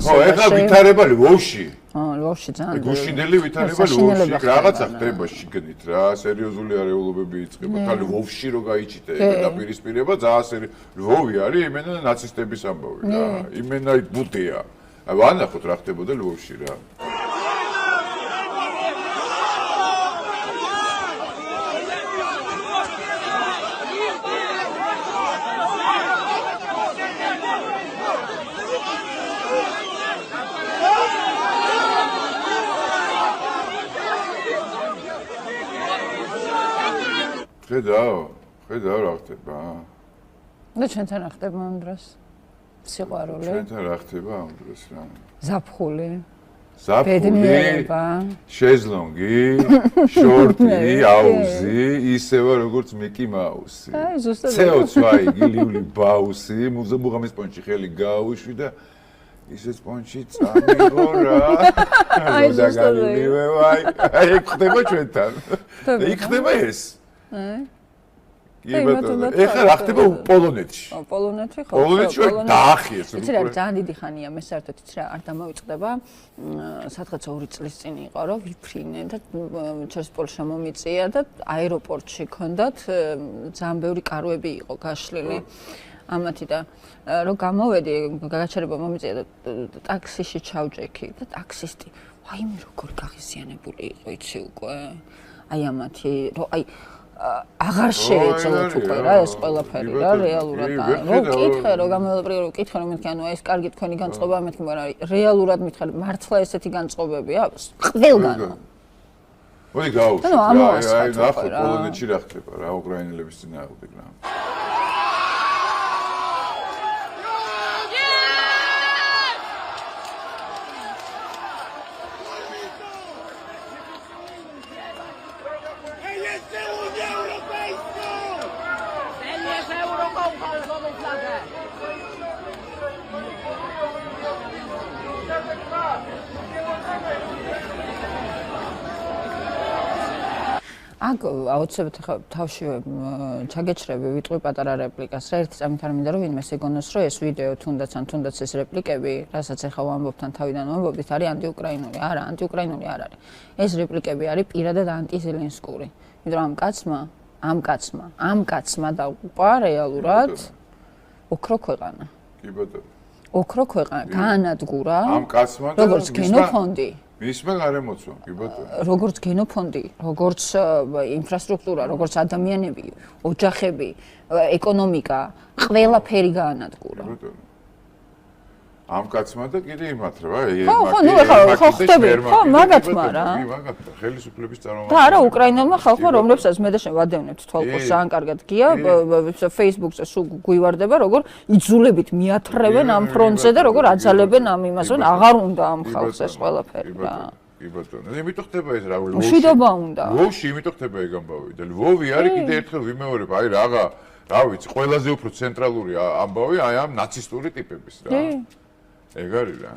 ხო, ეხლა ვითარება ლვოვში. ლვოვში ძალიან. გუშინელი ვითარება ლვოვში, რაღაცა ხდება შიგნით რა, სერიოზული არეულობები იწყება. თან ლვოვში რო გაიჩიტე დაპირისპირება, ძალიან ლვოვი არის იმენა ნაცისტების ამბავი რა. იმენა ბუდეა. აი ვანახოთ რა ხდებოდა ლვოვში რა. ხედავ რა ხდება. და ჩვენთან რა ხდება ამ დროს? სიყვარული. ჩვენთან რა ხდება ამ დროს რა? ზაფხული. ბედნიერება, შეზლონგი, შორტი, აუზი, ისევე როგორც მიკი მაუსი. აი ზუსტად. CO2 გილიული ბაუსი, მუზებუღამის პონჩი ხელი გაუშვი და ისეც პონჩი წამიღო რა. აი ზუსტად. აი ეგ ხდება ჩვენთან. იქ ხდება ეს. ეხლა რა ხდება პოლონეთში? პოლონეთში ხო? პოლონეთში დაახიეს. იცი რა, ძალიან დიდი ხანია მე საერთოდ იცი რა, არ დამოვიწყდება. სადღაც 2 წლის წინ იყო, რომ ვიფრინე და ჩვენს პოლშა მომიწია და აეროპორტში ქონდათ ძალიან ბევრი კარვები იყო გაშლილი. ამათი და რომ გამოვედი, გაგაჩერება მომიწია და ტაქსიში ჩავჭექი და ტაქსისტი, ვაიმე როგორ გაღიზიანებული იყო, იცი უკვე. აი ამათი, რომ აი აღარ შეეძლოთ უკვე რა ეს ყველაფერი რა რეალურად რომ მკითხე რომ გამელაპრიე რომ მკითხე რომ მეთქი ანუ ეს კარგი თქვენი განწყობა მეთქი მაგრამ რეალურად მითხარ მართლა ესეთი განწყობებია ყველგანო მოდი გავუშვით აი ნახო პოლონეთში რა ხდება რა უკრაინელების წინააღმდეგ რა აქ აუცილებლად ხა თავშივე ჩაგეჩრები ვიტყვი პატარა რეპლიკას რა ერთი წამით არ მინდა რომ ვინმეს ეგონოს რომ ეს ვიდეო თუნდაც ეს რეპლიკები რასაც ახლა ვამბობთან თავიდან ვამბობთ არის ანტიუკრაინული არა ანტიუკრაინული არ არის ეს რეპლიკები არის პირადად ანტიზელენსკური იმიტომ რომ ამ კაცმა და უყვა რეალურად ოქრო ქვეყანა კი ბატონო ოქრო ქვეყანა გაანადგურა ამ კაცმა და როგორც გენოფონდი მისმა გარემოცვა, კი ბატონო. როგორც გენოფონდი, როგორც ინფრასტრუქტურა, როგორც ადამიანები, ოჯახები, ეკონომიკა, ყველაფერი გაანადგურა. კი ბატონო. ამ კაცმა და კიდე იმათ რა, ხო, ნუ ახლა ხო ხტები, ხო, მაგათმა რა. კი, მაგათმა ხელისუფლების წარმომადგენლები. და არა, უკრაინელმა ხალხმა, რომლებსაც მე და შენ ვადევნებთ თვალყურს, ძალიან კარგად გია, Facebook-ზე სულ გვივარდება, როგორ იძულებით მიათრევენ ამ ფრონტზე და როგორ აძალებენ ამ იმას, რომ აღარ უნდა ამ ხალხს ეს ყველაფერი რა. კი ბატონო. იმიტომ ხდება ეს რა, მშვიდობა უნდა. ლვოვში იმიტომ ხდება ეგ ამბავი და ლვოვი არის კიდე ერთხელ ვიმეორებ, აი რაღა, რა ვიცი, ყველაზე უფრო ცენტრალური ამბავი აი ამ ნაცისტური ტიპების რა. ეგ არის რა.